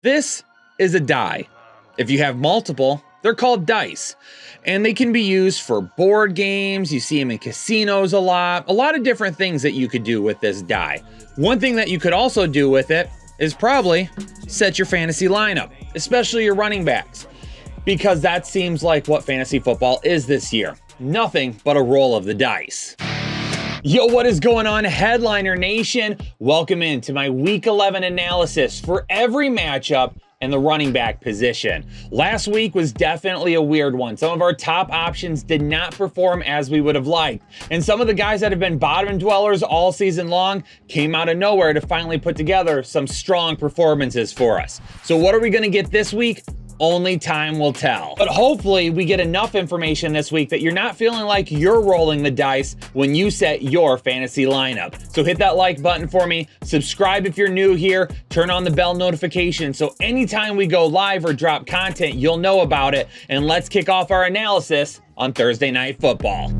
This is a die. If you have multiple, they're called dice. And they can be used for board games. You see them in casinos a lot of different things that you could do with this die. One thing that you could also do with it is probably set your fantasy lineup, especially your running backs, because that seems like what fantasy football is this year. Nothing but a roll of the dice. Yo, what is going on, Headliner Nation? Welcome into my Week 11 analysis for every matchup and the running back position. Last week was definitely a weird one. Some of our top options did not perform as we would have liked. And some of the guys that have been bottom dwellers all season long came out of nowhere to finally put together some strong performances for us. So what are we gonna get this week? Only time will tell. But hopefully we get enough information this week that you're not feeling like you're rolling the dice when you set your fantasy lineup. So hit that like button for me, subscribe if you're new here, turn on the bell notification so anytime we go live or drop content, you'll know about it. And let's kick off our analysis on Thursday Night Football.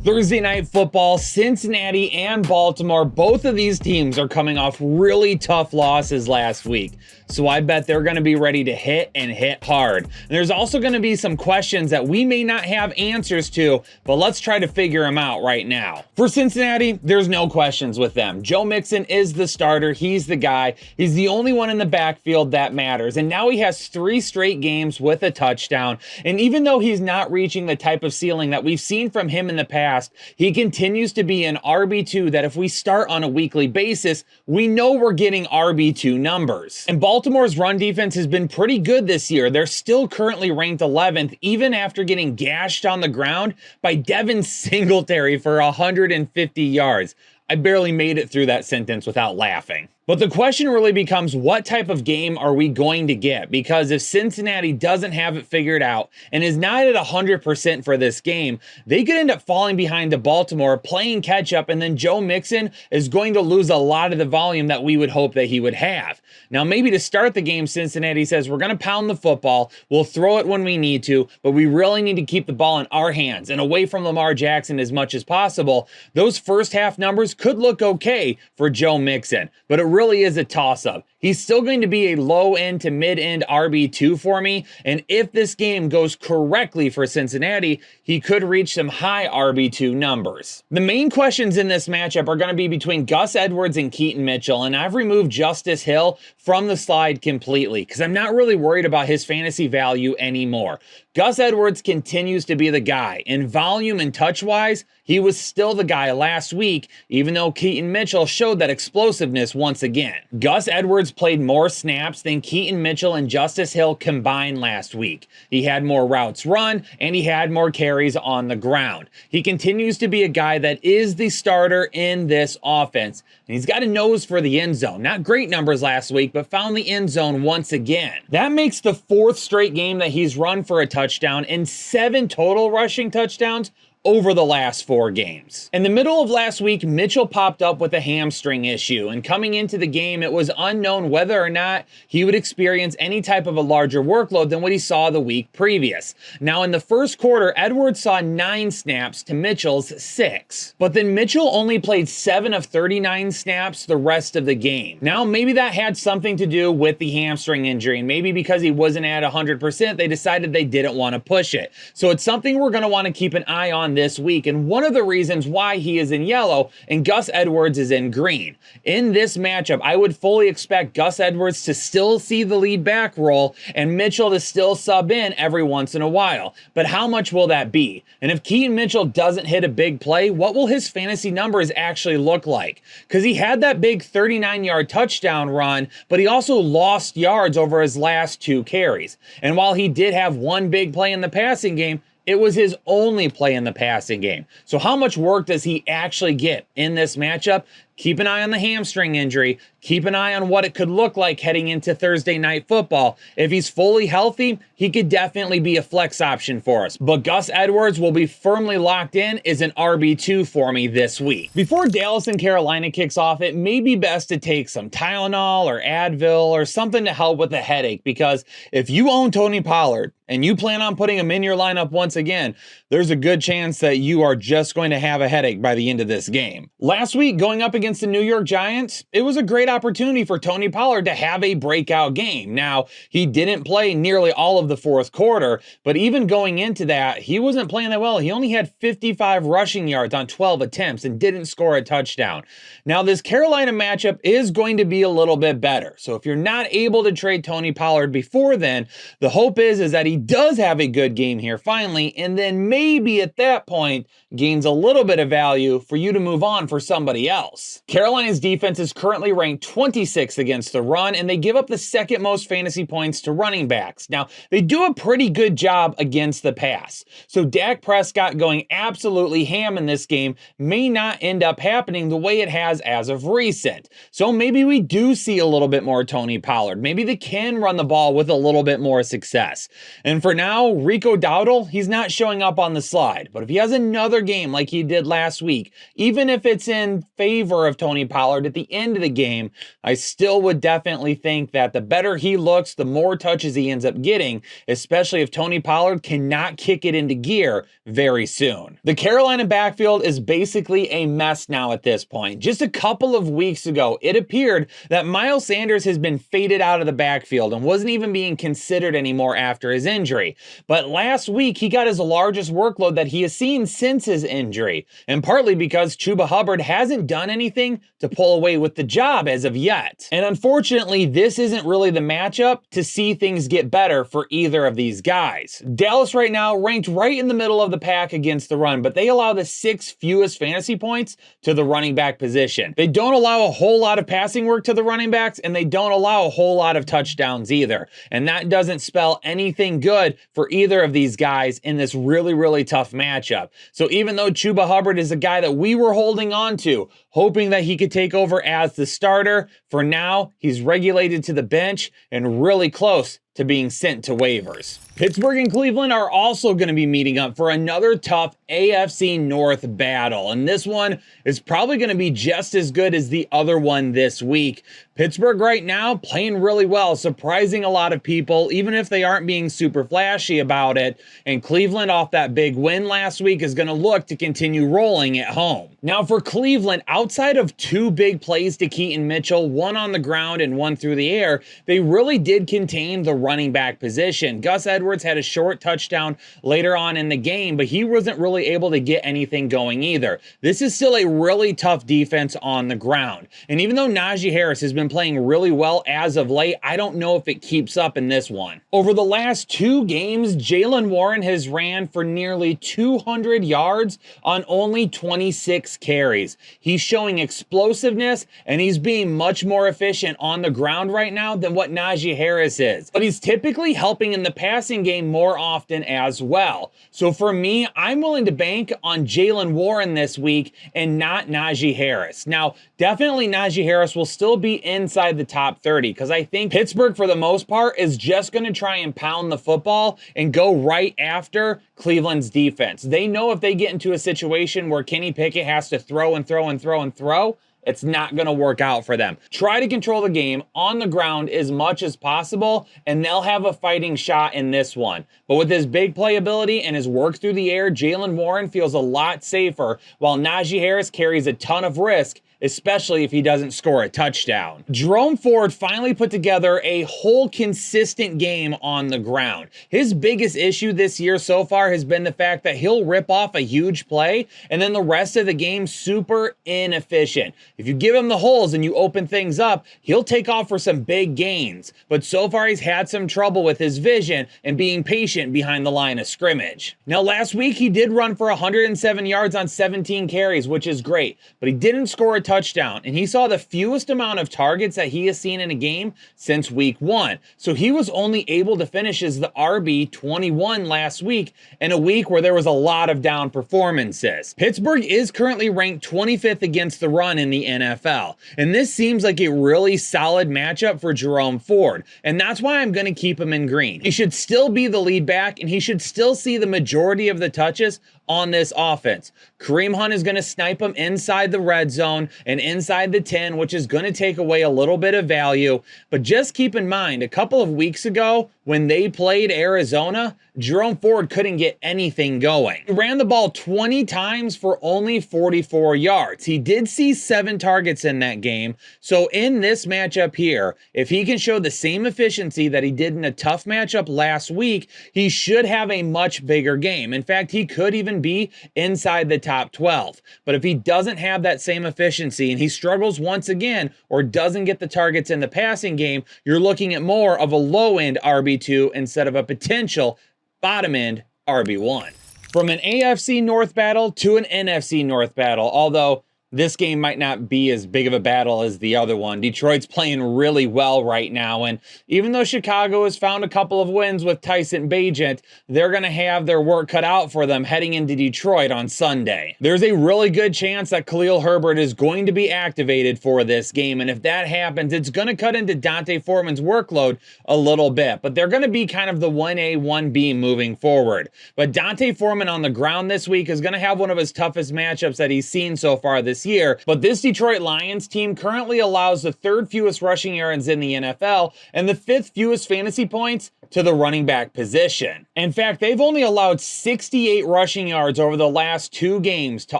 Thursday Night Football, Cincinnati and Baltimore, both of these teams are coming off really tough losses last week. So I bet they're going to be ready to hit and hit hard. And there's also going to be some questions that we may not have answers to, but let's try to figure them out right now. For Cincinnati, there's no questions with them. Joe Mixon is the starter. He's the guy. He's the only one in the backfield that matters. And now he has 3 straight games with a touchdown. And even though he's not reaching the type of ceiling that we've seen from him in the past, he continues to be an RB2 that if we start on a weekly basis, we know we're getting RB2 numbers. And Baltimore's run defense has been pretty good this year. They're still currently ranked 11th, even after getting gashed on the ground by Devin Singletary for 150 yards. I barely made it through that sentence without laughing. But the question really becomes, what type of game are we going to get? Because if Cincinnati doesn't have it figured out and is not at 100% for this game, they could end up falling behind to Baltimore, playing catch up, and then Joe Mixon is going to lose a lot of the volume that we would hope that he would have. Now, maybe to start the game, Cincinnati says, we're going to pound the football, we'll throw it when we need to, but we really need to keep the ball in our hands and away from Lamar Jackson as much as possible. Those first half numbers could look okay for Joe Mixon, but it really is a toss-up. He's still going to be a low-end to mid-end RB2 for me, and if this game goes correctly for Cincinnati, he could reach some high RB2 numbers. The main questions in this matchup are going to be between Gus Edwards and Keaton Mitchell, and I've removed Justice Hill from the slide completely because I'm not really worried about his fantasy value anymore. Gus Edwards continues to be the guy. In volume and touch-wise, he was still the guy last week, even though Keaton Mitchell showed that explosiveness once again. Gus Edwards played more snaps than Keaton Mitchell and Justice Hill combined last week. He had more routes run, and he had more carries on the ground. He continues to be a guy that is the starter in this offense. And he's got a nose for the end zone. Not great numbers last week, but found the end zone once again. That makes the 4th straight game that he's run for a touchdown and 7 total rushing touchdowns over the last 4 games. In the middle of last week, Mitchell popped up with a hamstring issue, and coming into the game, it was unknown whether or not he would experience any type of a larger workload than what he saw the week previous. Now, in the first quarter, Edwards saw 9 snaps to Mitchell's 6, but then Mitchell only played 7 of 39 snaps the rest of the game. Now, maybe that had something to do with the hamstring injury, and maybe because he wasn't at 100%, they decided they didn't want to push it. So it's something we're going to want to keep an eye on this week, and one of the reasons why he is in yellow and Gus Edwards is in green. In this matchup, I would fully expect Gus Edwards to still see the lead back role and Mitchell to still sub in every once in a while. But how much will that be? And if Keaton Mitchell doesn't hit a big play, what will his fantasy numbers actually look like? Because he had that big 39-yard touchdown run, but he also lost yards over his last 2 carries. And while he did have 1 big play in the passing game, it was his only play in the passing game. So how much work does he actually get in this matchup? Keep an eye on the hamstring injury. Keep an eye on what it could look like heading into Thursday Night Football. If he's fully healthy, he could definitely be a flex option for us. But Gus Edwards will be firmly locked in as an RB2 for me this week. Before Dallas and Carolina kicks off, it may be best to take some Tylenol or Advil or something to help with a headache, because if you own Tony Pollard and you plan on putting him in your lineup once again, there's a good chance that you are just going to have a headache by the end of this game. Last week, going up against against the New York Giants, it was a great opportunity for Tony Pollard to have a breakout game. Now, he didn't play nearly all of the fourth quarter, but even going into that, he wasn't playing that well. He only had 55 rushing yards on 12 attempts and didn't score a touchdown. Now, this Carolina matchup is going to be a little bit better. So if you're not able to trade Tony Pollard before then, the hope is that he does have a good game here finally, and then maybe at that point gains a little bit of value for you to move on for somebody else. Carolina's defense is currently ranked 26th against the run, and they give up the second most fantasy points to running backs. Now, they do a pretty good job against the pass. So Dak Prescott going absolutely ham in this game may not end up happening the way it has as of recent. So maybe we do see a little bit more Tony Pollard. Maybe they can run the ball with a little bit more success. And for now, Rico Dowdle, he's not showing up on the slide. But if he has another game like he did last week, even if it's in favor of Tony Pollard at the end of the game, I still would definitely think that the better he looks, the more touches he ends up getting, especially if Tony Pollard cannot kick it into gear very soon. The Carolina backfield is basically a mess now at this point. Just a couple of weeks ago, it appeared that Miles Sanders has been faded out of the backfield and wasn't even being considered anymore after his injury. But last week, he got his largest workload that he has seen since his injury, and partly because Chuba Hubbard hasn't done anything to pull away with the job as of yet. And unfortunately, this isn't really the matchup to see things get better for either of these guys. Dallas right now ranked right in the middle of the pack against the run, but they allow the 6th fewest fantasy points to the running back position. They don't allow a whole lot of passing work to the running backs, and they don't allow a whole lot of touchdowns either. And that doesn't spell anything good for either of these guys in this really, really tough matchup. So even though Chuba Hubbard is a guy that we were holding on to, hoping that he could take over as the starter, for now, he's regulated to the bench and really close to being sent to waivers. Pittsburgh and Cleveland are also going to be meeting up for another tough AFC North battle, and this one is probably going to be just as good as the other one this week. Pittsburgh right now playing really well, surprising a lot of people, even if they aren't being super flashy about it, and Cleveland off that big win last week is going to look to continue rolling at home. Now for Cleveland, outside of 2 big plays to Keaton Mitchell, one on the ground and one through the air, they really did contain the running back position. Gus Edwards had a short touchdown later on in the game, but he wasn't really able to get anything going either. This is still a really tough defense on the ground. And even though Najee Harris has been playing really well as of late, I don't know if it keeps up in this one. Over the last 2 games, Jaylen Warren has ran for nearly 200 yards on only 26 carries. He's showing explosiveness, and he's being much more efficient on the ground right now than what Najee Harris is. But he's typically helping in the passing game more often as well. So for me, I'm willing to bank on Jaylen Warren this week and not Najee Harris. Now, definitely Najee Harris will still be inside the top 30 because I think Pittsburgh, for the most part, is just going to try and pound the football and go right after Cleveland's defense. They know if they get into a situation where Kenny Pickett has to throw and throw and throw and throw, it's not going to work out for them. Try to control the game on the ground as much as possible, and they'll have a fighting shot in this one. But with his big playability and his work through the air, Jaylen Warren feels a lot safer, while Najee Harris carries a ton of risk, especially if he doesn't score a touchdown. Jerome Ford finally put together a whole consistent game on the ground. His biggest issue this year so far has been the fact that he'll rip off a huge play and then the rest of the game super inefficient. If you give him the holes and you open things up, he'll take off for some big gains. But so far he's had some trouble with his vision and being patient behind the line of scrimmage. Now last week he did run for 107 yards on 17 carries, which is great, but he didn't score a touchdown, and he saw the fewest amount of targets that he has seen in a game since week 1. So he was only able to finish as the RB21 last week in a week where there was a lot of down performances. Pittsburgh is currently ranked 25th against the run in the NFL, and this seems like a really solid matchup for Jerome Ford, and that's why I'm going to keep him in green. He should still be the lead back, and he should still see the majority of the touches on this offense. Kareem Hunt is going to snipe him inside the red zone and inside the 10, which is going to take away a little bit of value. But just keep in mind, a couple of weeks ago, when they played Arizona, Jerome Ford couldn't get anything going. He ran the ball 20 times for only 44 yards. He did see 7 targets in that game. So in this matchup here, if he can show the same efficiency that he did in a tough matchup last week, he should have a much bigger game. In fact, he could even be inside the top 12. But if he doesn't have that same efficiency and he struggles once again or doesn't get the targets in the passing game, you're looking at more of a low-end RB2 instead of a potential bottom-end RB1. From an AFC North battle to an NFC North battle, although this game might not be as big of a battle as the other one. Detroit's playing really well right now, and even though Chicago has found a couple of wins with Tyson Bagent, they're going to have their work cut out for them heading into Detroit on Sunday. There's a really good chance that Khalil Herbert is going to be activated for this game, and if that happens, it's going to cut into D'Onta Foreman's workload a little bit, but they're going to be kind of the 1A, 1B moving forward. But D'Onta Foreman on the ground this week is going to have one of his toughest matchups that he's seen so far this year, but this Detroit Lions team currently allows the 3rd fewest rushing yards in the NFL and the 5th fewest fantasy points to the running back position. In fact, they've only allowed 68 rushing yards over the last 2 games to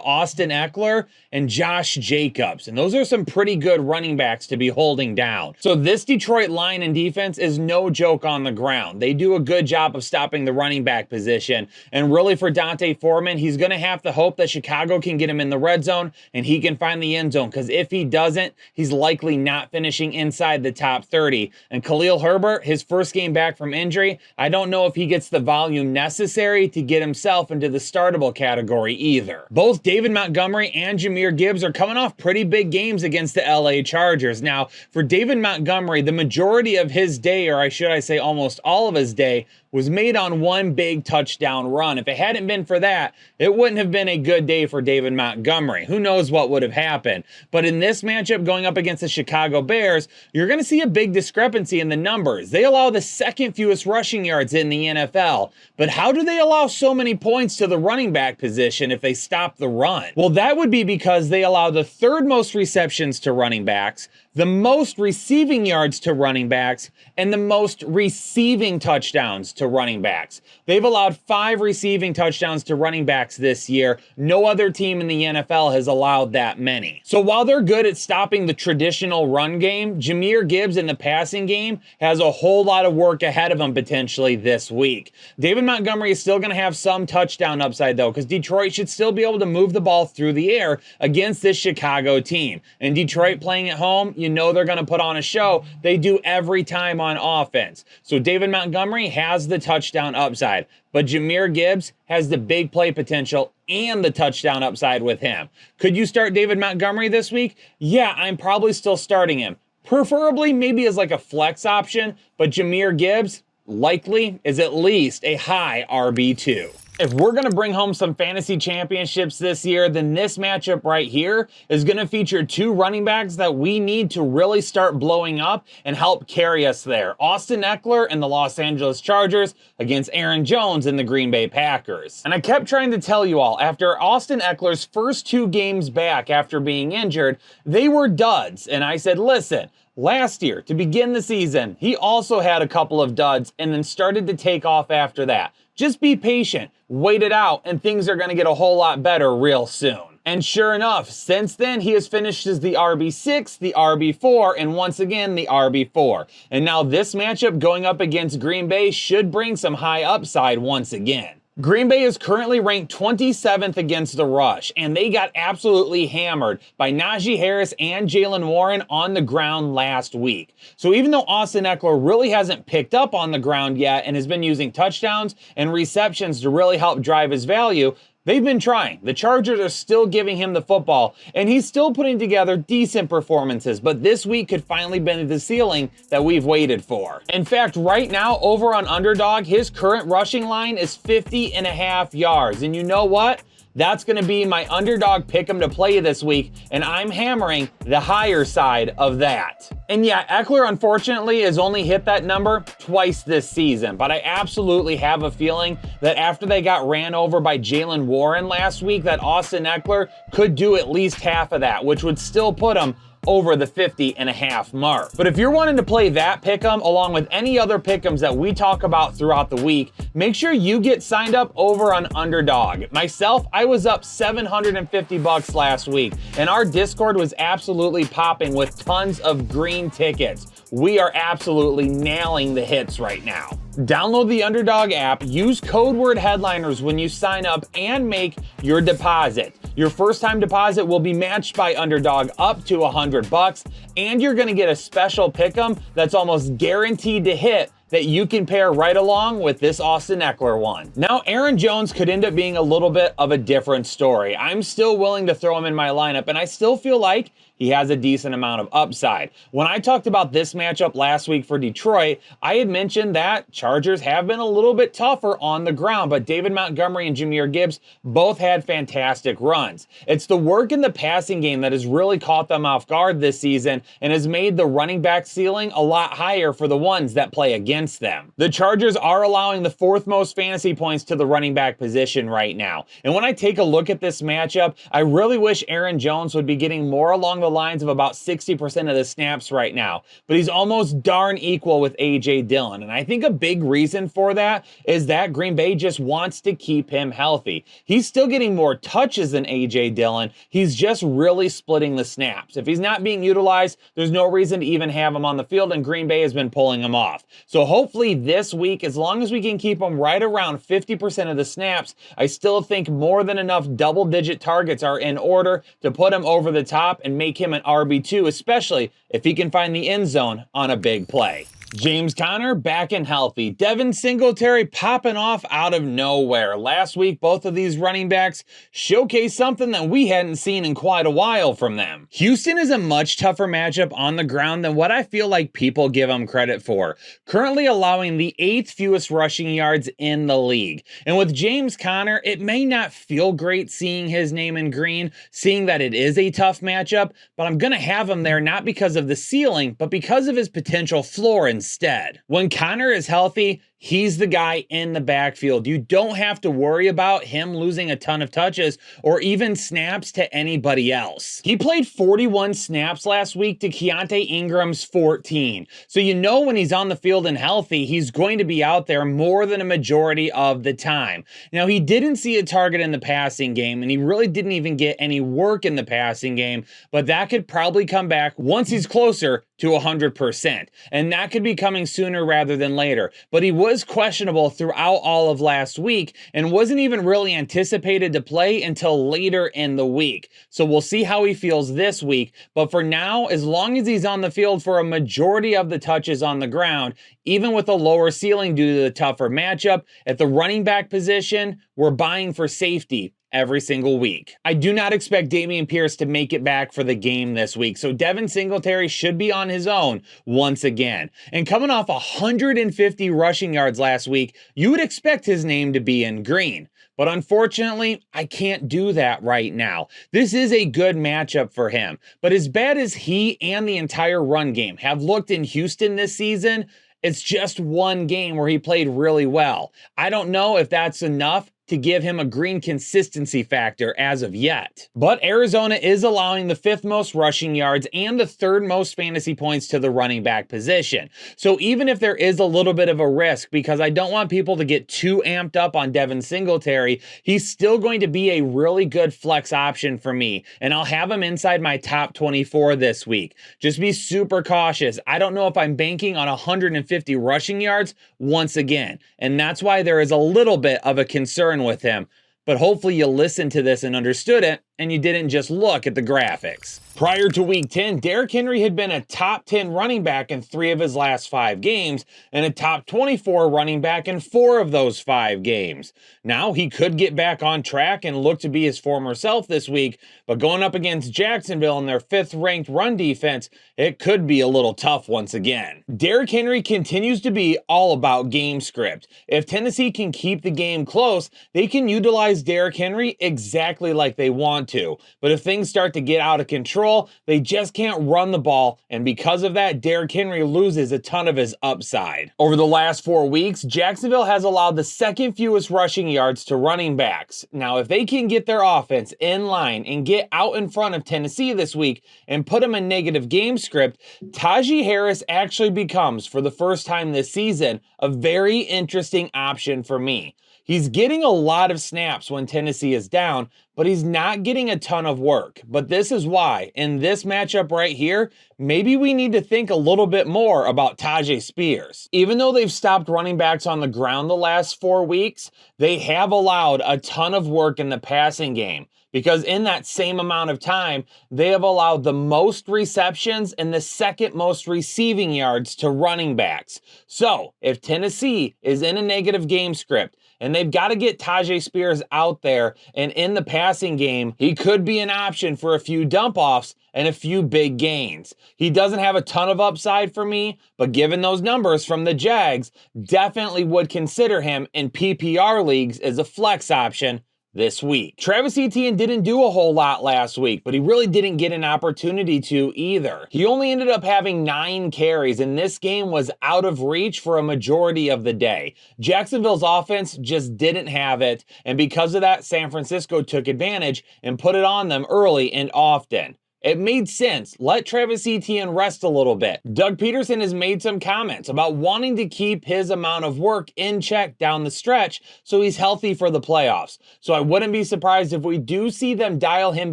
Austin Ekeler and Josh Jacobs, and those are some pretty good running backs to be holding down. So this Detroit Lion defense is no joke on the ground. They do a good job of stopping the running back position, and really for D'Onta Foreman, he's going to have to hope that Chicago can get him in the red zone and he can find the end zone, because if he doesn't, he's likely not finishing inside the top 30. And Khalil Herbert, his first game back from injury, I don't know if he gets the volume necessary to get himself into the startable category either. Both David Montgomery and Jahmyr Gibbs are coming off pretty big games against the LA Chargers. Now, for David Montgomery, the majority of his day, or should I say almost all of his day, was made on one big touchdown run. If it hadn't been for that, it wouldn't have been a good day for David Montgomery. Who knows what would have happened? But in this matchup going up against the Chicago Bears, you're going to see a big discrepancy in the numbers. They allow the 2nd fewest rushing yards in the NFL. But how do they allow so many points to the running back position if they stop the run? Well, that would be because they allow the 3rd most receptions to running backs, the most receiving yards to running backs, and the most receiving touchdowns to running backs. They've allowed 5 receiving touchdowns to running backs this year. No other team in the NFL has allowed that many. So while they're good at stopping the traditional run game, Jahmyr Gibbs in the passing game has a whole lot of work ahead of him potentially this week. David Montgomery is still going to have some touchdown upside though, because Detroit should still be able to move the ball through the air against this Chicago team. And Detroit playing at home, you know they're going to put on a show. They do every time on offense. So David Montgomery has the touchdown upside, but Jahmyr Gibbs has the big play potential and the touchdown upside with him. Could you start David Montgomery this week? Yeah, I'm probably still starting him. Preferably maybe as like a flex option, but Jahmyr Gibbs likely is at least a high RB2. If we're going to bring home some fantasy championships this year, then this matchup right here is going to feature 2 running backs that we need to really start blowing up and help carry us there. Austin Ekeler and the Los Angeles Chargers against Aaron Jones and the Green Bay Packers. And I kept trying to tell you all, after Austin Ekeler's first 2 games back after being injured, they were duds. And I said, listen, last year, to begin the season, he also had a couple of duds and then started to take off after that. Just be patient, wait it out, and things are going to get a whole lot better real soon. And sure enough, since then, he has finished as the RB6, the RB4, and once again, the RB4. And now this matchup going up against Green Bay should bring some high upside once again. Green Bay is currently ranked 27th against the rush, and they got absolutely hammered by Najee Harris and Jaylen Warren on the ground last week. So even though Austin Ekeler really hasn't picked up on the ground yet and has been using touchdowns and receptions to really help drive his value, they've been trying. The Chargers are still giving him the football, and he's still putting together decent performances, but this week could finally be the ceiling that we've waited for. In fact, right now, over on Underdog, his current rushing line is 50.5 yards, and you know what? That's going to be my Underdog pick'em to play this week, and I'm hammering the higher side of that. And yeah, Ekeler unfortunately has only hit that number twice this season, but I absolutely have a feeling that after they got ran over by Jaylen Warren last week, that Austin Ekeler could do at least half of that, which would still put him over the 50.5 mark. But if you're wanting to play that pick'em along with any other pick'ems that we talk about throughout the week, make sure you get signed up over on Underdog. Myself, I was up $750 last week, and our Discord was absolutely popping with tons of green tickets. We are absolutely nailing the hits right now. Download the Underdog app, use code word headliners when you sign up, and make your deposit. Your first time deposit will be matched by Underdog up to $100, and you're gonna get a special pick'em that's almost guaranteed to hit that you can pair right along with this Austin Ekeler one. Now, Aaron Jones could end up being a little bit of a different story. I'm still willing to throw him in my lineup, and I still feel like he has a decent amount of upside. When I talked about this matchup last week for Detroit, I had mentioned that Chargers have been a little bit tougher on the ground, but David Montgomery and Jahmyr Gibbs both had fantastic runs. It's the work in the passing game that has really caught them off guard this season and has made the running back ceiling a lot higher for the ones that play against them. The Chargers are allowing the fourth most fantasy points to the running back position right now. And when I take a look at this matchup, I really wish Aaron Jones would be getting more along the lines of about 60% of the snaps right now, but he's almost darn equal with A.J. Dillon. And I think a big reason for that is that Green Bay just wants to keep him healthy. He's still getting more touches than A.J. Dillon. He's just really splitting the snaps. If he's not being utilized, there's no reason to even have him on the field, and Green Bay has been pulling him off. So hopefully this week, as long as we can keep him right around 50% of the snaps, I still think more than enough double-digit targets are in order to put him over the top and make him an RB2, especially if he can find the end zone on a big play. James Conner back and healthy. Devin Singletary popping off out of nowhere. Last week, both of these running backs showcased something that we hadn't seen in quite a while from them. Houston is a much tougher matchup on the ground than what I feel like people give them credit for, currently allowing the 8th fewest rushing yards in the league. And with James Conner, it may not feel great seeing his name in green, seeing that it is a tough matchup, but I'm going to have him there not because of the ceiling, but because of his potential floor instead. When Conner is healthy, he's the guy in the backfield. You don't have to worry about him losing a ton of touches or even snaps to anybody else. He played 41 snaps last week to Keontae Ingram's 14. So you know when he's on the field and healthy, he's going to be out there more than a majority of the time. Now, he didn't see a target in the passing game, and he really didn't even get any work in the passing game, but that could probably come back once he's closer to 100%. And that could be coming sooner rather than later. But he was questionable throughout all of last week and wasn't even really anticipated to play until later in the week. So we'll see how he feels this week. But for now, as long as he's on the field for a majority of the touches on the ground, even with a lower ceiling due to the tougher matchup, at the running back position, we're buying for safety every single week. I do not expect Dameon Pierce to make it back for the game this week, so Devin Singletary should be on his own once again. And coming off 150 rushing yards last week, you would expect his name to be in green. But unfortunately, I can't do that right now. This is a good matchup for him. But as bad as he and the entire run game have looked in Houston this season, it's just one game where he played really well. I don't know if that's enough to give him a green consistency factor as of yet. But Arizona is allowing the 5th most rushing yards and the 3rd most fantasy points to the running back position. So even if there is a little bit of a risk, because I don't want people to get too amped up on Devin Singletary, he's still going to be a really good flex option for me, and I'll have him inside my top 24 this week. Just be super cautious. I don't know if I'm banking on 150 rushing yards once again, and that's why there is a little bit of a concern with him. But hopefully you listened to this and understood it, and you didn't just look at the graphics. Prior to week 10, Derrick Henry had been a top 10 running back in 3 of his last 5 games and a top 24 running back in 4 of those 5 games. Now he could get back on track and look to be his former self this week, but going up against Jacksonville in their 5th ranked run defense, it could be a little tough once again. Derrick Henry continues to be all about game script. If Tennessee can keep the game close, they can utilize Derrick Henry exactly like they want want to. But if things start to get out of control, they just can't run the ball, and because of that, Derrick Henry loses a ton of his upside. Over the last 4 weeks, Jacksonville has allowed the second fewest rushing yards to running backs. Now, if they can get their offense in line and get out in front of Tennessee this week and put them in negative game script, Najee Harris actually becomes, for the first time this season, a very interesting option for me. He's getting a lot of snaps when Tennessee is down, but he's not getting a ton of work. But this is why, in this matchup right here, maybe we need to think a little bit more about Tyjae Spears. Even though they've stopped running backs on the ground the last 4 weeks, they have allowed a ton of work in the passing game. Because in that same amount of time, they have allowed the most receptions and the second most receiving yards to running backs. So, if Tennessee is in a negative game script, and they've got to get Tyjae Spears out there and in the passing game, he could be an option for a few dump-offs and a few big gains. He doesn't have a ton of upside for me, but given those numbers from the Jags, definitely would consider him in PPR leagues as a flex option this week. Travis Etienne didn't do a whole lot last week, but he really didn't get an opportunity to either. He only ended up having 9 carries, and this game was out of reach for a majority of the day. Jacksonville's offense just didn't have it, and because of that, San Francisco took advantage and put it on them early and often. It made sense. Let Travis Etienne rest a little bit. Doug Peterson has made some comments about wanting to keep his amount of work in check down the stretch so he's healthy for the playoffs. So I wouldn't be surprised if we do see them dial him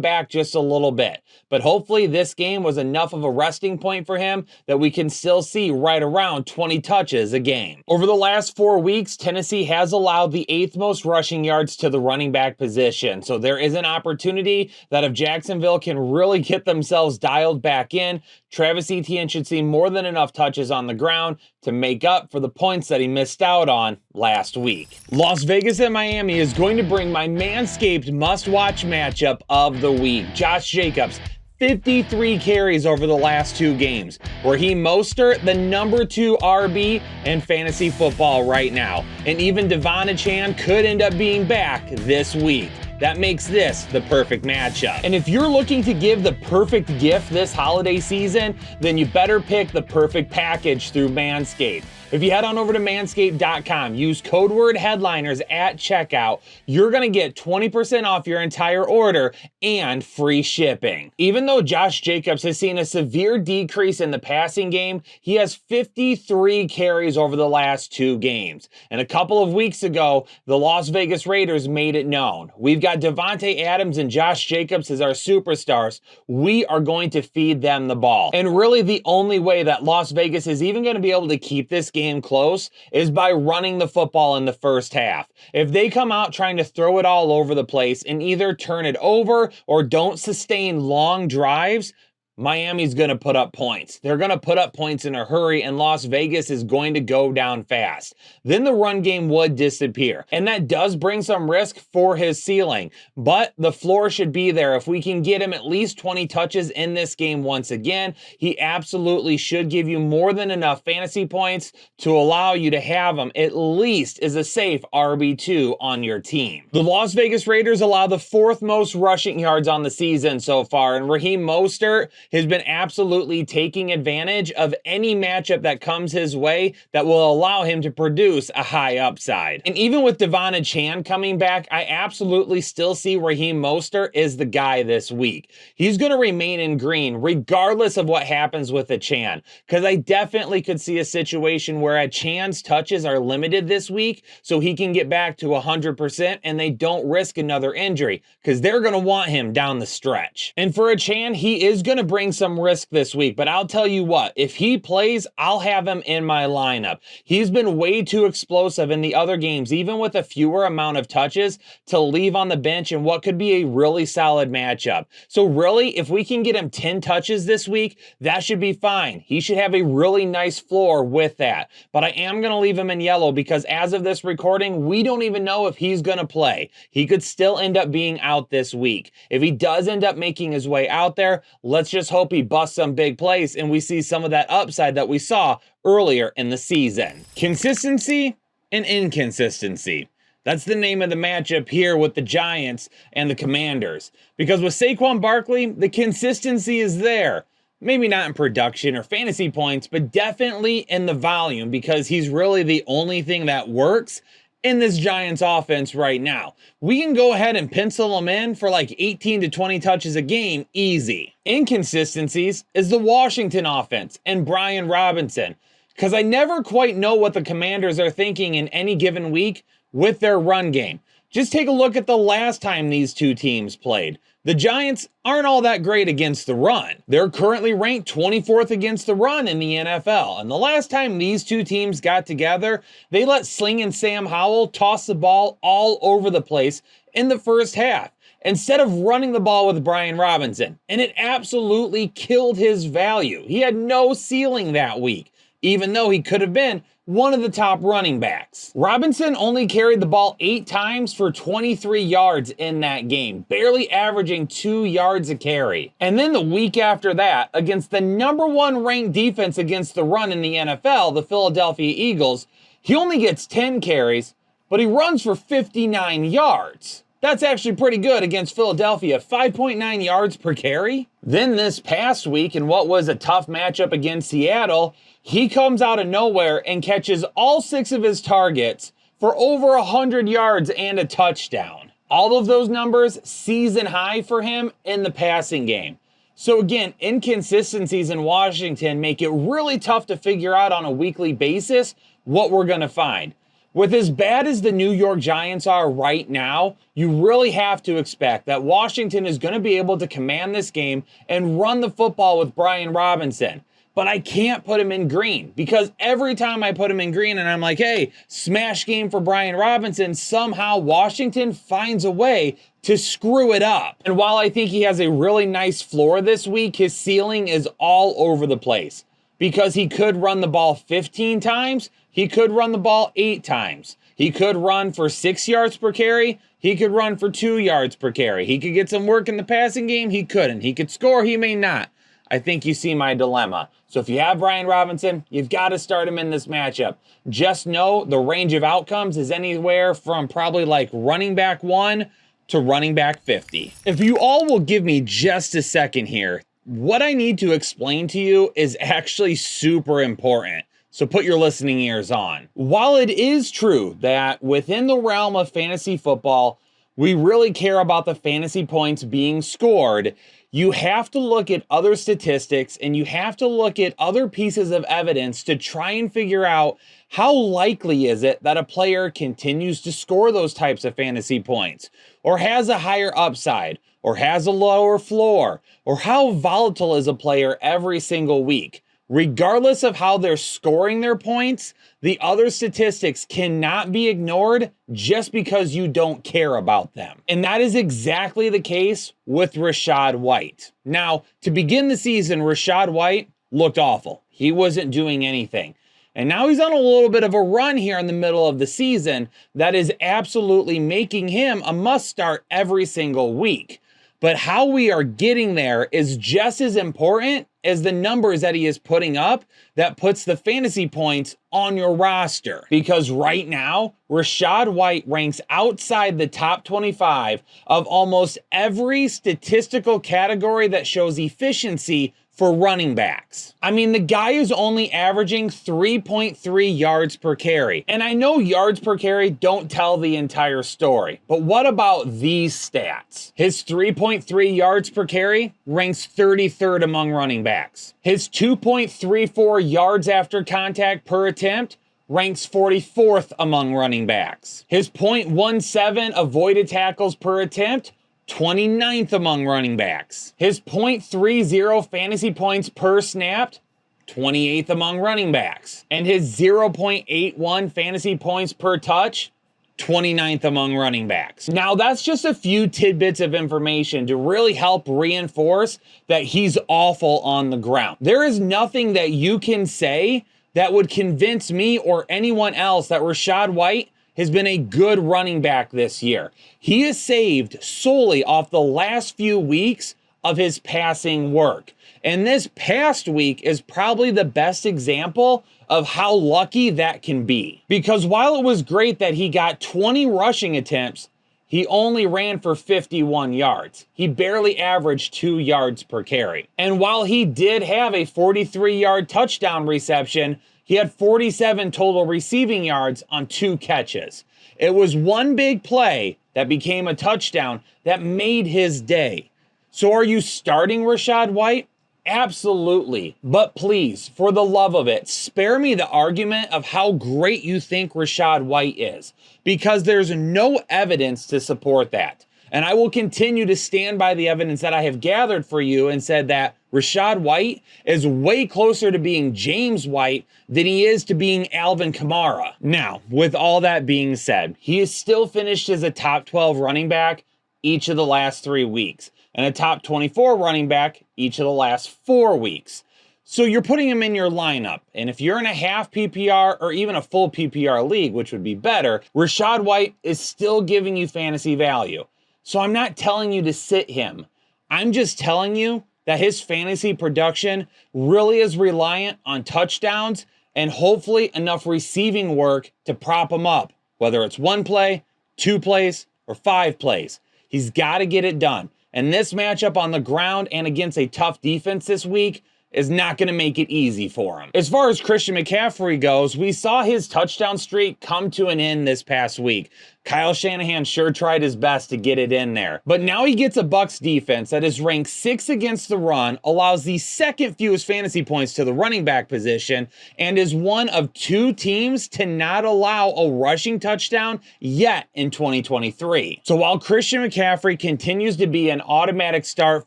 back just a little bit. But hopefully this game was enough of a resting point for him that we can still see right around 20 touches a game. Over the last 4 weeks, Tennessee has allowed the 8th most rushing yards to the running back position. So there is an opportunity that if Jacksonville can really get themselves dialed back in, Travis Etienne should see more than enough touches on the ground to make up for the points that he missed out on last week. Las Vegas and Miami is going to bring my Manscaped must-watch matchup of the week. Josh Jacobs, 53 carries over the last 2 games. Raheem Mostert, the number 2 RB in fantasy football right now. And even Devon Achane could end up being back this week. That makes this the perfect matchup. And if you're looking to give the perfect gift this holiday season, then you better pick the perfect package through Manscaped. If you head on over to manscaped.com, use code word headliners at checkout, you're going to get 20% off your entire order and free shipping. Even though Josh Jacobs has seen a severe decrease in the passing game, he has 53 carries over the last 2 games. And a couple of weeks ago, the Las Vegas Raiders made it known. We've got Davante Adams and Josh Jacobs as our superstars. We are going to feed them the ball. And really the only way that Las Vegas is even going to be able to keep this game close is by running the football in the first half. If they come out trying to throw it all over the place and either turn it over or don't sustain long drives, Miami's going to put up points. They're going to put up points in a hurry, and Las Vegas is going to go down fast. Then the run game would disappear, and that does bring some risk for his ceiling, but the floor should be there. If we can get him at least 20 touches in this game once again, he absolutely should give you more than enough fantasy points to allow you to have him at least as a safe RB2 on your team. The Las Vegas Raiders allow the 4th most rushing yards on the season so far, and Raheem Mostert has been absolutely taking advantage of any matchup that comes his way that will allow him to produce a high upside. And even with Devon Achane coming back, I absolutely still see Raheem Mostert as the guy this week. He's going to remain in green regardless of what happens with Achane, because I definitely could see a situation where Achane's touches are limited this week so he can get back to 100% and they don't risk another injury, because they're going to want him down the stretch. And for Achane, he is going to bring some risk this week, but I'll tell you what, if he plays, I'll have him in my lineup. He's been way too explosive in the other games, even with a fewer amount of touches, to leave on the bench in what could be a really solid matchup. So really, if we can get him 10 touches this week, that should be fine. He should have a really nice floor with that. But I am going to leave him in yellow because as of this recording, we don't even know if he's going to play. He could still end up being out this week. If he does end up making his way out there, let's just hope he busts some big plays and we see some of that upside that we saw earlier in the season. Consistency and inconsistency. That's the name of the matchup here with the Giants and the Commanders. Because with Saquon Barkley, the consistency is there. Maybe not in production or fantasy points, but definitely in the volume, because he's really the only thing that works in this Giants offense right now. We can go ahead and pencil him in for like 18 to 20 touches a game, easy. Inconsistencies is the Washington offense and Brian Robinson, because I never quite know what the Commanders are thinking in any given week with their run game. Just take a look at the last time these two teams played. The Giants aren't all that great against the run. They're currently ranked 24th against the run in the NFL. And the last time these two teams got together, they let Slingin' Sam Howell toss the ball all over the place in the first half, instead of running the ball with Brian Robinson. And it absolutely killed his value. He had no ceiling that week, even though he could have been one of the top running backs. Robinson only carried the ball 8 times for 23 yards in that game, barely averaging 2 yards a carry. And then the week after that, against the #1 ranked defense against the run in the NFL, the Philadelphia Eagles, he only gets 10 carries, but he runs for 59 yards. That's actually pretty good against Philadelphia, 5.9 yards per carry. Then this past week, in what was a tough matchup against Seattle, he comes out of nowhere and catches all 6 of his targets for over 100 yards and a touchdown. All of those numbers season high for him in the passing game. So again, inconsistencies in Washington make it really tough to figure out on a weekly basis what we're going to find. With as bad as the New York Giants are right now, you really have to expect that Washington is going to be able to command this game and run the football with Brian Robinson. But I can't put him in green, because every time I put him in green and I'm like, hey, smash game for Brian Robinson, somehow Washington finds a way to screw it up. And while I think he has a really nice floor this week, his ceiling is all over the place, because he could run the ball 15 times. He could run the ball 8 times. He could run for 6 yards per carry. He could run for 2 yards per carry. He could get some work in the passing game. He couldn't. He could score. He may not. I think you see my dilemma. So if you have Brian Robinson, you've got to start him in this matchup. Just know the range of outcomes is anywhere from probably like running back 1 to running back 50. If you all will give me just a second here, what I need to explain to you is actually super important. So put your listening ears on. While it is true that within the realm of fantasy football, we really care about the fantasy points being scored, you have to look at other statistics and you have to look at other pieces of evidence to try and figure out how likely is it that a player continues to score those types of fantasy points, or has a higher upside, or has a lower floor, or how volatile is a player every single week. Regardless of how they're scoring their points, the other statistics cannot be ignored just because you don't care about them. And that is exactly the case with Rachaad White. Now, to begin the season, Rachaad White looked awful. He wasn't doing anything. And now he's on a little bit of a run here in the middle of the season that is absolutely making him a must start every single week. But how we are getting there is just as important as the numbers that he is putting up that puts the fantasy points on your roster. Because right now, Rachaad White ranks outside the top 25 of almost every statistical category that shows efficiency for running backs. I mean, the guy is only averaging 3.3 yards per carry. And I know yards per carry don't tell the entire story, but what about these stats? His 3.3 yards per carry ranks 33rd among running backs. His 2.34 yards after contact per attempt ranks 44th among running backs. His 0.17 avoided tackles per attempt, 29th among running backs. His 0.30 fantasy points per snapped, 28th among running backs. And his 0.81 fantasy points per touch, 29th among running backs. Now, that's just a few tidbits of information to really help reinforce that he's awful on the ground. There is nothing that you can say that would convince me or anyone else that Rachaad White has been a good running back this year. He is saved solely off the last few weeks of his passing work. And this past week is probably the best example of how lucky that can be. Because while it was great that he got 20 rushing attempts, he only ran for 51 yards. He barely averaged 2 yards per carry. And while he did have a 43-yard touchdown reception, he had 47 total receiving yards on 2 catches. It was one big play that became a touchdown that made his day. So are you starting Rachaad White? Absolutely. But please, for the love of it, spare me the argument of how great you think Rachaad White is, because there's no evidence to support that. And I will continue to stand by the evidence that I have gathered for you and said that Rachaad White is way closer to being James White than he is to being Alvin Kamara. Now, with all that being said, he has still finished as a top 12 running back each of the last 3 weeks, and a top 24 running back each of the last 4 weeks. So you're putting him in your lineup, and if you're in a half PPR or even a full PPR league, which would be better, Rachaad White is still giving you fantasy value. So I'm not telling you to sit him. I'm just telling you that his fantasy production really is reliant on touchdowns and hopefully enough receiving work to prop him up, whether it's 1 play, 2 plays, or 5 plays. He's got to get it done. And this matchup on the ground and against a tough defense this week is not going to make it easy for him. As far as Christian McCaffrey goes, we saw his touchdown streak come to an end this past week. Kyle Shanahan sure tried his best to get it in there. But now he gets a Bucs defense that is ranked 6th against the run, allows the 2nd fewest fantasy points to the running back position, and is one of 2 teams to not allow a rushing touchdown yet in 2023. So while Christian McCaffrey continues to be an automatic start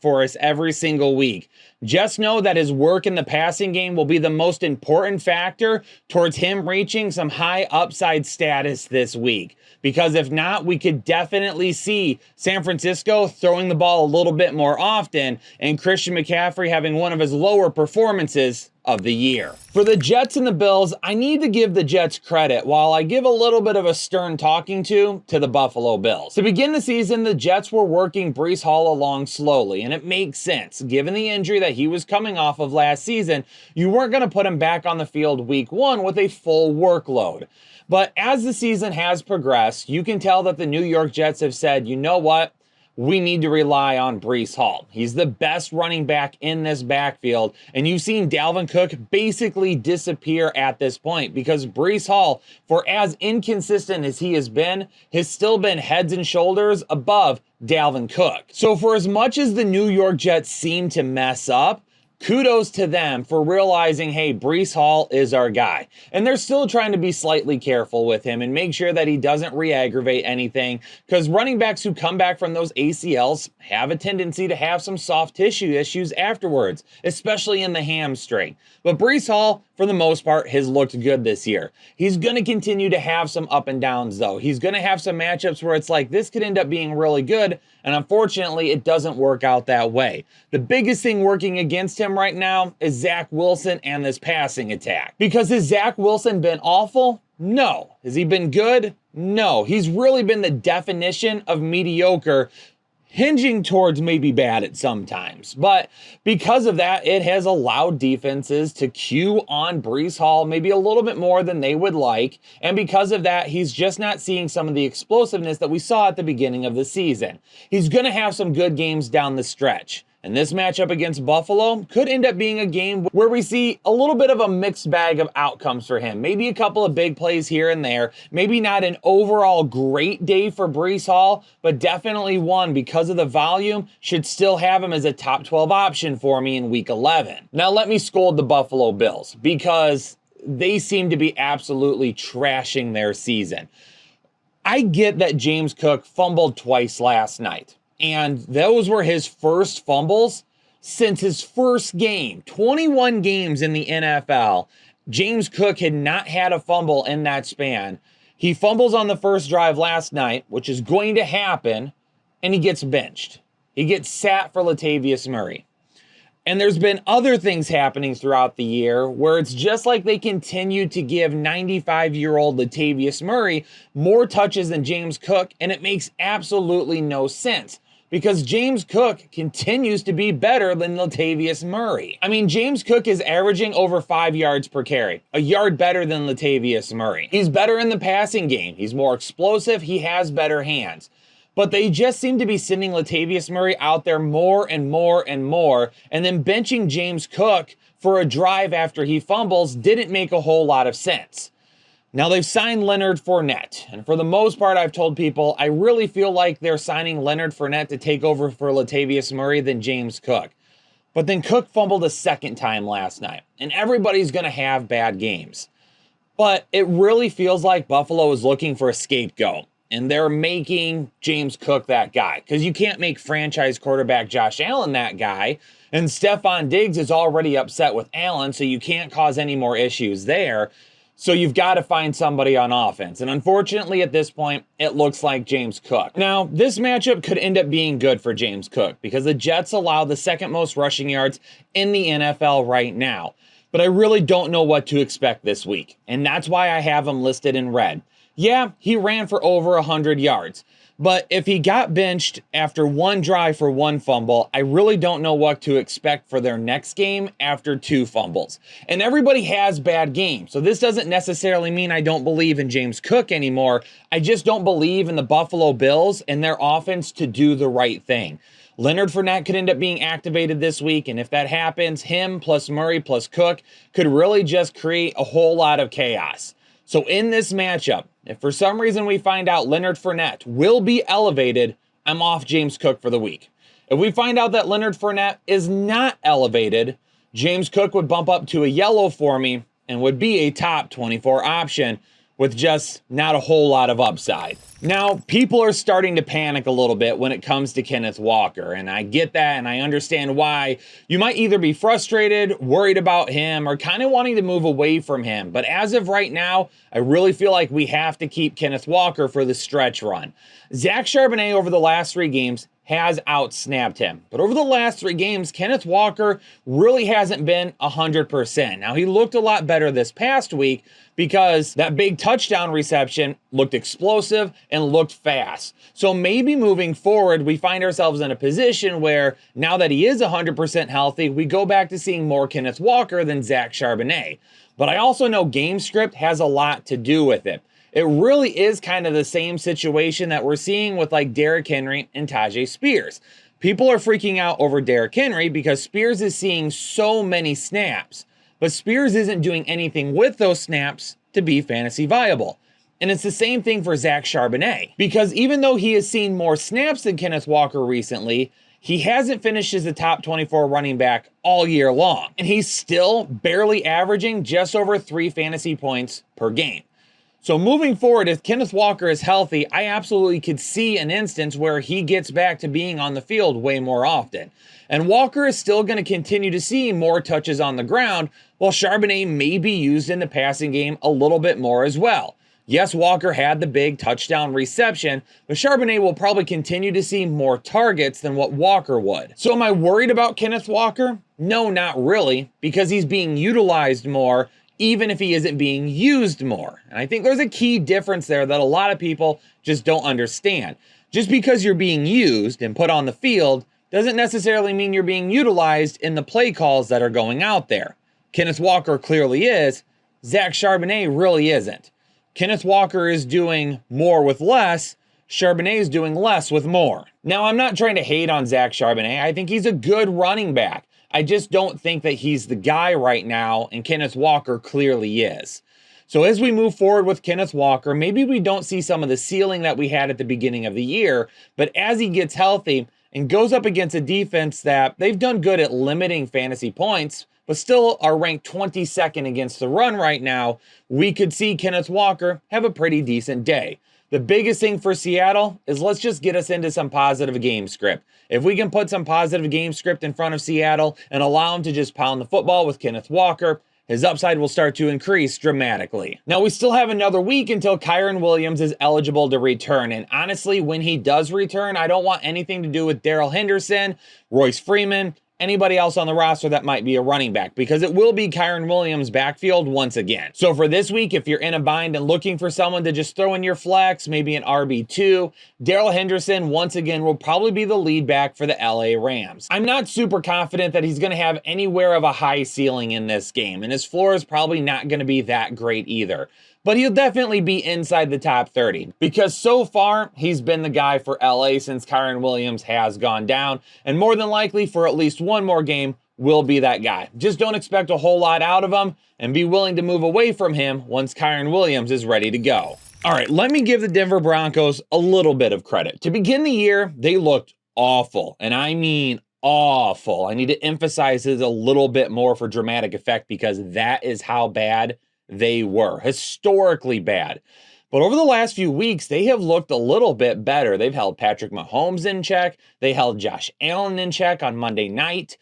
for us every single week, just know that his work in the passing game will be the most important factor towards him reaching some high upside status this week. Because if not, we could definitely see San Francisco throwing the ball a little bit more often and Christian McCaffrey having one of his lower performances of the year. For the Jets and the Bills, I need to give the Jets credit while I give a little bit of a stern talking to the Buffalo Bills. To begin the season, the Jets were working Breece Hall along slowly, and it makes sense. Given the injury that he was coming off of last season, you weren't going to put him back on the field week 1 with a full workload. But as the season has progressed, you can tell that the New York Jets have said, you know what? We need to rely on Breece Hall. He's the best running back in this backfield, and you've seen Dalvin Cook basically disappear at this point because Breece Hall, for as inconsistent as he has still been heads and shoulders above Dalvin Cook. So for as much as the New York Jets seem to mess up, kudos to them for realizing, hey, Breece Hall is our guy. And they're still trying to be slightly careful with him and make sure that he doesn't re-aggravate anything, because running backs who come back from those ACLs have a tendency to have some soft tissue issues afterwards, especially in the hamstring. But Breece Hall, for the most part, has looked good this year. He's going to continue to have some up and downs, though. He's going to have some matchups where it's like, this could end up being really good, and unfortunately, it doesn't work out that way. The biggest thing working against him right now is Zach Wilson and this passing attack. Because has Zach Wilson been awful? No. Has he been good? No. He's really been the definition of mediocre, hinging towards maybe bad at sometimes. But because of that, it has allowed defenses to cue on Breece Hall maybe a little bit more than they would like. And because of that, he's just not seeing some of the explosiveness that we saw at the beginning of the season. He's going to have some good games down the stretch. And this matchup against Buffalo could end up being a game where we see a little bit of a mixed bag of outcomes for him. Maybe a couple of big plays here and there. Maybe not an overall great day for Breece Hall, but definitely one, because of the volume, should still have him as a top 12 option for me in week 11. Now let me scold the Buffalo Bills, because they seem to be absolutely trashing their season. I get that James Cook fumbled twice last night, and those were his first fumbles since his first game. 21 games in the NFL, James Cook had not had a fumble in that span. He fumbles on the first drive last night, which is going to happen, and he gets benched. He gets sat for Latavius Murray. And there's been other things happening throughout the year where it's just like they continue to give 95-year-old Latavius Murray more touches than James Cook, and it makes absolutely no sense. because James Cook continues to be better than Latavius Murray. I mean, James Cook is averaging over 5 yards per carry, a yard better than Latavius Murray. He's better in the passing game. He's more explosive. He has better hands. But they just seem to be sending Latavius Murray out there more and more and more, and then benching James Cook for a drive after he fumbles didn't make a whole lot of sense. Now they've signed Leonard Fournette, and for the most part I've told people I really feel like they're signing Leonard Fournette to take over for Latavius Murray than James Cook. But then Cook fumbled a second time last night, and everybody's going to have bad games. But it really feels like Buffalo is looking for a scapegoat. And they're making James Cook that guy, because you can't make franchise quarterback Josh Allen that guy. And Stephon Diggs is already upset with Allen, so you can't cause any more issues there. So you've got to find somebody on offense. And unfortunately, at this point, it looks like James Cook. Now, this matchup could end up being good for James Cook because the Jets allow the second most rushing yards in the NFL right now. But I really don't know what to expect this week. And that's why I have him listed in red. Yeah, he ran for over 100 yards, but if he got benched after one drive for one fumble, I really don't know what to expect for their next game after 2 fumbles. And everybody has bad games, so this doesn't necessarily mean I don't believe in James Cook anymore. I just don't believe in the Buffalo Bills and their offense to do the right thing. Leonard Fournette could end up being activated this week, and if that happens, him plus Murray plus Cook could really just create a whole lot of chaos. So in this matchup, if for some reason we find out Leonard Fournette will be elevated, I'm off James Cook for the week. If we find out that Leonard Fournette is not elevated, James Cook would bump up to a yellow for me and would be a top 24 option with just not a whole lot of upside. Now, people are starting to panic a little bit when it comes to Kenneth Walker, and I get that, and I understand why. You might either be frustrated, worried about him, or kind of wanting to move away from him. But as of right now, I really feel like we have to keep Kenneth Walker for the stretch run. Zach Charbonnet over the last 3 games has outsnapped him. But over the last 3 games, Kenneth Walker really hasn't been 100%. Now, he looked a lot better this past week because that big touchdown reception looked explosive and looked fast. So maybe moving forward, we find ourselves in a position where now that he is 100% healthy, we go back to seeing more Kenneth Walker than Zach Charbonnet. But I also know game script has a lot to do with it. It really is kind of the same situation that we're seeing with like Derrick Henry and Tyjae Spears. People are freaking out over Derrick Henry because Spears is seeing so many snaps, but Spears isn't doing anything with those snaps to be fantasy viable. And it's the same thing for Zach Charbonnet, because even though he has seen more snaps than Kenneth Walker recently, he hasn't finished as a top 24 running back all year long. And he's still barely averaging just over 3 fantasy points per game. So moving forward, if Kenneth Walker is healthy, I absolutely could see an instance where he gets back to being on the field way more often. And Walker is still going to continue to see more touches on the ground, while Charbonnet may be used in the passing game a little bit more as well. Yes, Walker had the big touchdown reception, but Charbonnet will probably continue to see more targets than what Walker would. So am I worried about Kenneth Walker? No, not really, because he's being utilized more, even if he isn't being used more. And I think there's a key difference there that a lot of people just don't understand. Just because you're being used and put on the field doesn't necessarily mean you're being utilized in the play calls that are going out there. Kenneth Walker clearly is. Zach Charbonnet really isn't. Kenneth Walker is doing more with less. Charbonnet is doing less with more. Now, I'm not trying to hate on Zach Charbonnet. I think he's a good running back. I just don't think that he's the guy right now, and Kenneth Walker clearly is. So as we move forward with Kenneth Walker, maybe we don't see some of the ceiling that we had at the beginning of the year, but as he gets healthy and goes up against a defense that they've done good at limiting fantasy points, but still are ranked 22nd against the run right now, we could see Kenneth Walker have a pretty decent day. The biggest thing for Seattle is let's just get us into some positive game script. If we can put some positive game script in front of Seattle and allow them to just pound the football with Kenneth Walker, his upside will start to increase dramatically. Now, we still have another week until Kyren Williams is eligible to return. And honestly, when he does return, I don't want anything to do with Darrell Henderson, Royce Freeman, anybody else on the roster that might be a running back, because it will be Kyren Williams' backfield once again. So for this week, if you're in a bind and looking for someone to just throw in your flex, maybe an RB2, Darrell Henderson once again will probably be the lead back for the LA Rams. I'm not super confident that he's going to have anywhere of a high ceiling in this game, and his floor is probably not going to be that great either. But he'll definitely be inside the top 30 because so far he's been the guy for LA since Kyren Williams has gone down, and more than likely for at least one more game will be that guy. Just don't expect a whole lot out of him and be willing to move away from him once Kyren Williams is ready to go. All right, let me give the Denver Broncos a little bit of credit. To begin the year, they looked awful, and I mean awful. I need to emphasize it a little bit more for dramatic effect because that is how bad they were, historically bad. But over the last few weeks, they have looked a little bit better. They've held Patrick Mahomes in check. They held Josh Allen in check on Monday night.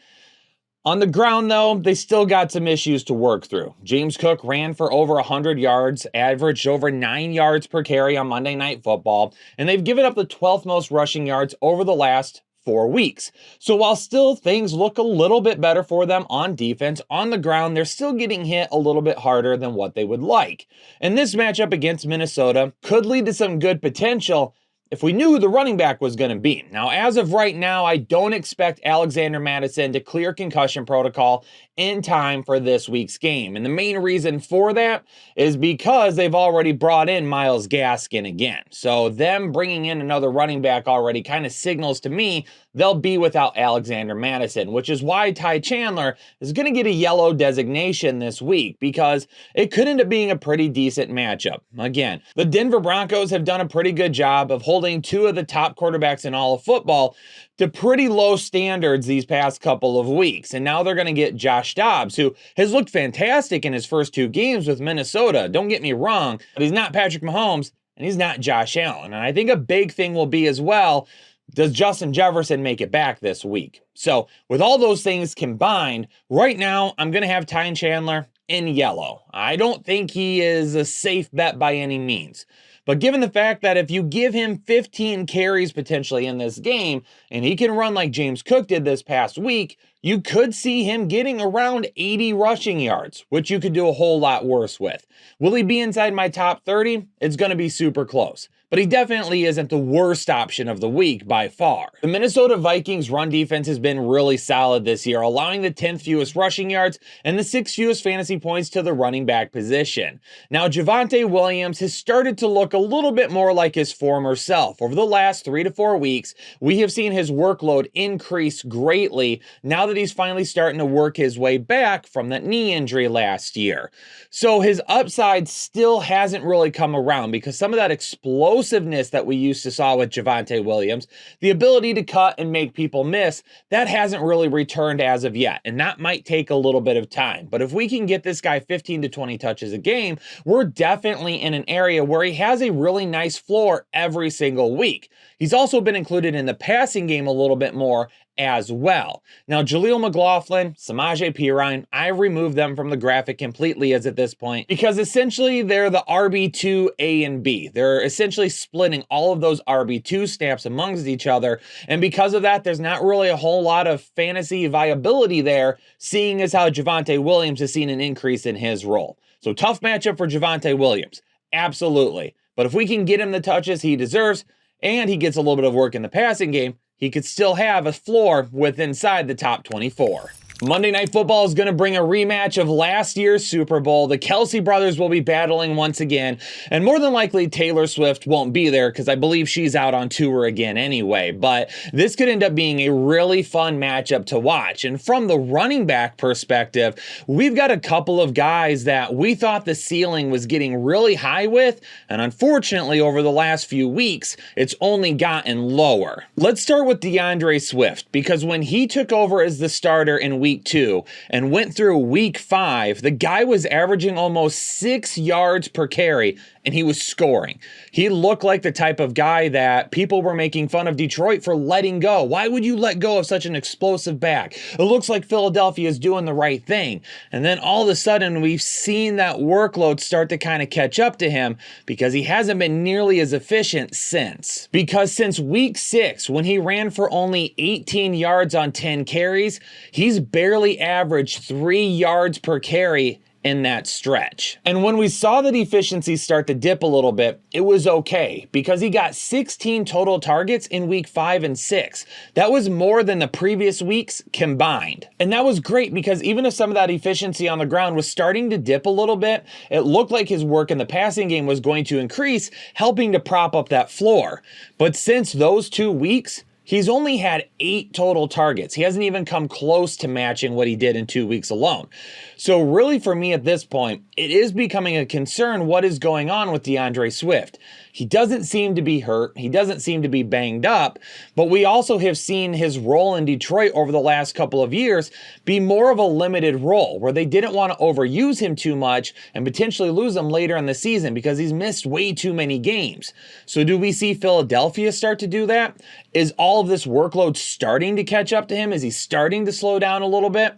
On the ground, though, they still got some issues to work through. James Cook ran for over 100 yards, averaged over 9 yards per carry on Monday Night Football, and they've given up the 12th most rushing yards over the last 4 weeks. So while still things look a little bit better for them on defense, on the ground, they're still getting hit a little bit harder than what they would like. And this matchup against Minnesota could lead to some good potential if we knew who the running back was going to be. Now, as of right now, I don't expect Alexander Mattison to clear concussion protocol in time for this week's game. And the main reason for that is because they've already brought in Myles Gaskin again. So them bringing in another running back already kind of signals to me they'll be without Alexander Mattison, which is why Ty Chandler is going to get a yellow designation this week because it could end up being a pretty decent matchup. Again, the Denver Broncos have done a pretty good job of holding two of the top quarterbacks in all of football to pretty low standards these past couple of weeks. And now they're going to get Josh Dobbs, who has looked fantastic in his first 2 games with Minnesota. Don't get me wrong, but he's not Patrick Mahomes and he's not Josh Allen. And I think a big thing will be as well, does Justin Jefferson make it back this week? So with all those things combined, right now I'm going to have Ty Chandler in yellow. I don't think he is a safe bet by any means. But given the fact that if you give him 15 carries potentially in this game, and he can run like James Cook did this past week, you could see him getting around 80 rushing yards, which you could do a whole lot worse with. Will he be inside my top 30? It's going to be super close. But he definitely isn't the worst option of the week by far. The Minnesota Vikings run defense has been really solid this year, allowing the 10th fewest rushing yards and the 6th fewest fantasy points to the running back position. Now, Javonte Williams has started to look a little bit more like his former self. Over the last 3 to 4 weeks, we have seen his workload increase greatly now that he's finally starting to work his way back from that knee injury last year. So his upside still hasn't really come around because some of that explosiveness that we used to saw with Javonte Williams, the ability to cut and make people miss, that hasn't really returned as of yet. And that might take a little bit of time. But if we can get this guy 15 to 20 touches a game, we're definitely in an area where he has a really nice floor every single week. He's also been included in the passing game a little bit more as well. Now, Jaleel McLaughlin, Samaje Perine, I removed them from the graphic completely as at this point because essentially they're the RB2 A and B. They're essentially splitting all of those RB2 snaps amongst each other. And because of that, there's not really a whole lot of fantasy viability there, seeing as how Javonte Williams has seen an increase in his role. So tough matchup for Javonte Williams. Absolutely. But if we can get him the touches he deserves and he gets a little bit of work in the passing game, he could still have a floor with inside the top 24. Monday Night Football is going to bring a rematch of last year's Super Bowl. The Kelsey brothers will be battling once again, and more than likely Taylor Swift won't be there because I believe she's out on tour again anyway, but this could end up being a really fun matchup to watch. And from the running back perspective, we've got a couple of guys that we thought the ceiling was getting really high with, and unfortunately over the last few weeks, it's only gotten lower. Let's start with DeAndre Swift, because when he took over as the starter in week 2 and went through week 5, the guy was averaging almost 6 yards per carry and he was scoring. He looked like the type of guy that people were making fun of Detroit for letting go. Why would you let go of such an explosive back? It looks like Philadelphia is doing the right thing. And then all of a sudden, we've seen that workload start to kind of catch up to him because he hasn't been nearly as efficient since. Because since week 6, when he ran for only 18 yards on 10 carries, he's barely averaged 3 yards per carry in that stretch. And when we saw that efficiency start to dip a little bit, it was okay because he got 16 total targets in week 5 and 6. That was more than the previous weeks combined. And that was great because even if some of that efficiency on the ground was starting to dip a little bit, it looked like his work in the passing game was going to increase, helping to prop up that floor. But since those 2 weeks, he's only had 8 total targets. He hasn't even come close to matching what he did in 2 weeks alone. So really for me at this point, it is becoming a concern what is going on with DeAndre Swift. He doesn't seem to be hurt. He doesn't seem to be banged up, but we also have seen his role in Detroit over the last couple of years be more of a limited role where they didn't want to overuse him too much and potentially lose him later in the season because he's missed way too many games. So do we see Philadelphia start to do that? Is all of this workload starting to catch up to him? Is he starting to slow down a little bit?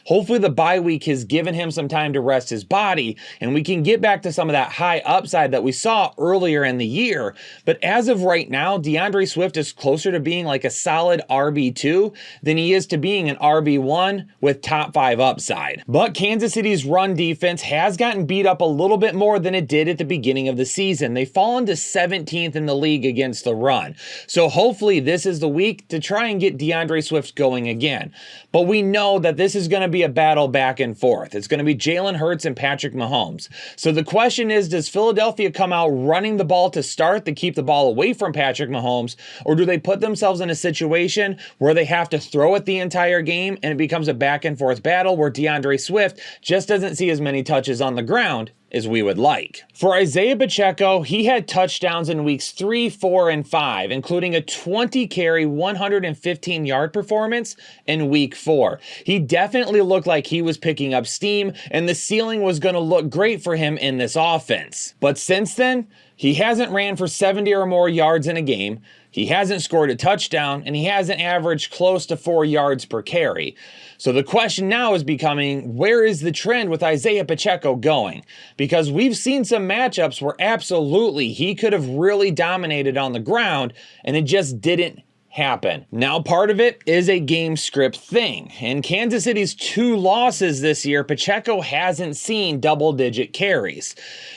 Hopefully the bye week has given him some time to rest his body and we can get back to some of that high upside that we saw earlier in the year. But as of right now, DeAndre Swift is closer to being like a solid RB2 than he is to being an RB1 with top 5 upside. But Kansas City's run defense has gotten beat up a little bit more than it did at the beginning of the season. They've fallen to 17th in the league against the run. So hopefully this is the week to try and get DeAndre Swift going again. But we know that this is going to be a battle back and forth. It's going to be Jalen Hurts and Patrick Mahomes. So the question is, does Philadelphia come out running the ball to start to keep the ball away from Patrick Mahomes, or do they put themselves in a situation where they have to throw it the entire game and it becomes a back and forth battle where DeAndre Swift just doesn't see as many touches on the ground as we would like? For Isaiah Pacheco, he had touchdowns in weeks 3, 4, and 5, including a 20-carry, 115-yard performance in week 4. He definitely looked like he was picking up steam, and the ceiling was going to look great for him in this offense. But since then, he hasn't ran for 70 or more yards in a game, he hasn't scored a touchdown, and he hasn't averaged close to 4 yards per carry. So the question now is becoming, where is the trend with Isaiah Pacheco going? Because we've seen some matchups where absolutely he could have really dominated on the ground, and it just didn't happen. Now, part of it is a game script thing. In Kansas City's 2 losses this year, Pacheco hasn't seen double-digit carries.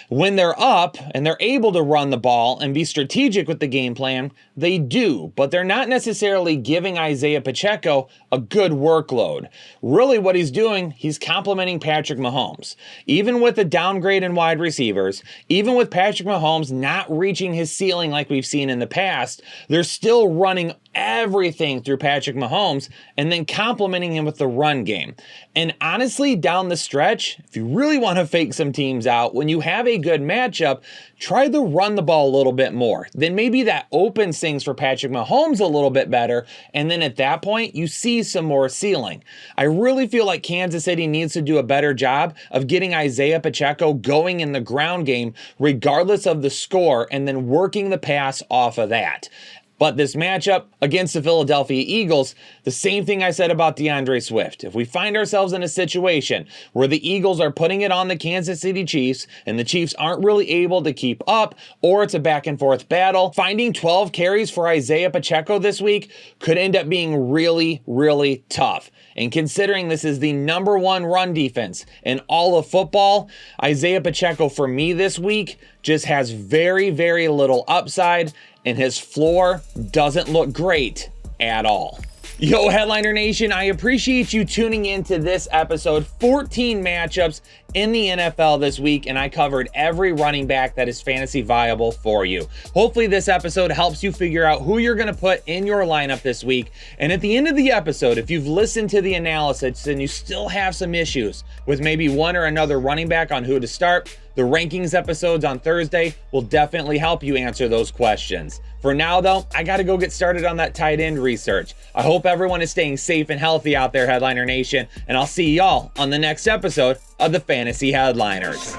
When they're up and they're able to run the ball and be strategic with the game plan, they do, but they're not necessarily giving Isaiah Pacheco a good workload. Really what he's doing, he's complimenting Patrick Mahomes. Even with the downgrade in wide receivers, even with Patrick Mahomes not reaching his ceiling like we've seen in the past, they're still running everything through Patrick Mahomes and then complimenting him with the run game. And honestly, down the stretch, if you really want to fake some teams out, when you have a good matchup, try to run the ball a little bit more. Then maybe that opens things for Patrick Mahomes a little bit better, and then at that point, you see some more ceiling. I really feel like Kansas City needs to do a better job of getting Isaiah Pacheco going in the ground game, regardless of the score, and then working the pass off of that. But this matchup against the Philadelphia Eagles, the same thing I said about DeAndre Swift. If we find ourselves in a situation where the Eagles are putting it on the Kansas City Chiefs and the Chiefs aren't really able to keep up, or it's a back and forth battle, finding 12 carries for Isaiah Pacheco this week could end up being really, really tough. And considering this is the #1 run defense in all of football, Isaiah Pacheco for me this week just has very, very little upside, and his floor doesn't look great at all. Yo, Headliner Nation, I appreciate you tuning into this episode. 14 matchups in the NFL this week, and I covered every running back that is fantasy viable for you. Hopefully this episode helps you figure out who you're going to put in your lineup this week. And at the end of the episode, if you've listened to the analysis and you still have some issues with maybe one or another running back on who to start, the rankings episodes on Thursday will definitely help you answer those questions. For now, though, I got to go get started on that tight end research. I hope everyone is staying safe and healthy out there, Headliner Nation, and I'll see y'all on the next episode of the Fantasy Headliners.